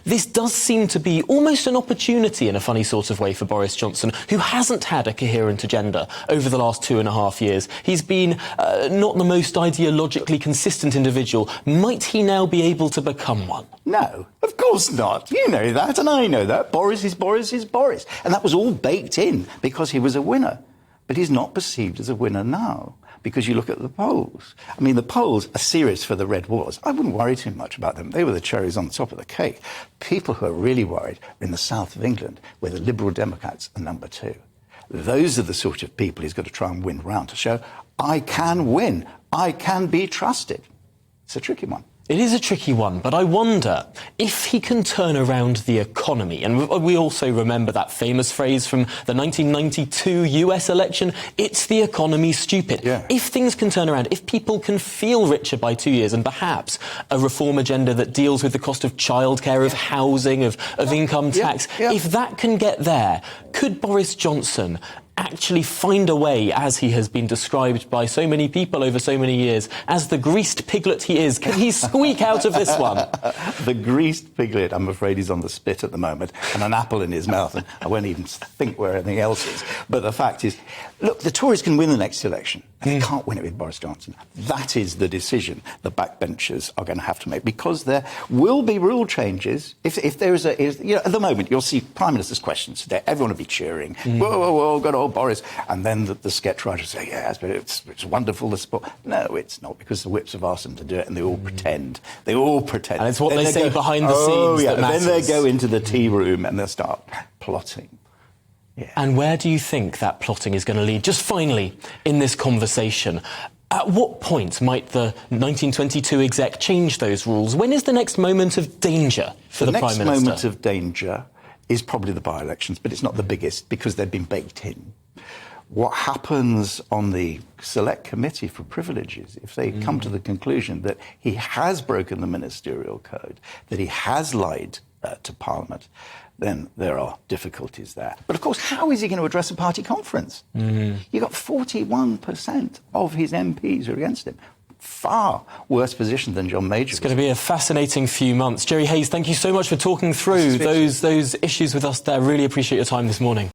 This does seem to be almost an opportunity in a funny sort of way for Boris Johnson, who hasn't had a coherent agenda over the last 2.5 years. He's been not the most ideologically consistent individual. Might he now be able to become one? No, of course not. You know that, and I know that. Boris is Boris is Boris. And that was all baked in because he was a winner. But he's not perceived as a winner now, because you look at the polls. I mean, the polls are serious for the Red Wars. I wouldn't worry too much about them. They were the cherries on the top of the cake. People who are really worried are in the south of England, where the Liberal Democrats are number 2. Those are the sort of people he's got to try and win round to show, I can win, I can be trusted. It's a tricky one. It is a tricky one, but I wonder if he can turn around the economy. And we also remember that famous phrase from the 1992 US election, it's the economy, stupid. Yeah. If things can turn around, if people can feel richer by 2 years, and perhaps a reform agenda that deals with the cost of childcare, of housing, of income tax, if that can get there, could Boris Johnson actually find a way, as he has been described by so many people over so many years, as the greased piglet he is? Can he squeak out of this one? The greased piglet, I'm afraid he's on the spit at the moment, and an apple in his mouth, and I won't even think where anything else is. But the fact is, look, the Tories can win the next election, and they can't win it with Boris Johnson. That is the decision the backbenchers are going to have to make, because there will be rule changes. If there is at the moment, you'll see Prime Minister's questions today, everyone will be cheering, whoa, whoa, whoa, good old Boris, and then the sketch writers say, yes, but it's wonderful, the support. No, it's not, because the whips have asked them to do it, and they all pretend. They all pretend. And it's what they say behind the scenes that matters. Then they go into the tea room and they'll start plotting. Yeah. And where do you think that plotting is going to lead? Just finally, in this conversation, at what point might the 1922 exec change those rules? When is the next moment of danger for the Prime Minister? The next moment of danger is probably the by-elections, but it's not the biggest, because they've been baked in. What happens on the Select Committee for Privileges, if they come to the conclusion that he has broken the ministerial code, that he has lied to Parliament, then there are difficulties there. But of course, how is he going to address a party conference? You've got 41% of his MPs who are against him. Far worse position than John Major. It's going to be a fascinating few months. Jerry Hayes, thank you so much for talking through those issues with us there. Really appreciate your time this morning.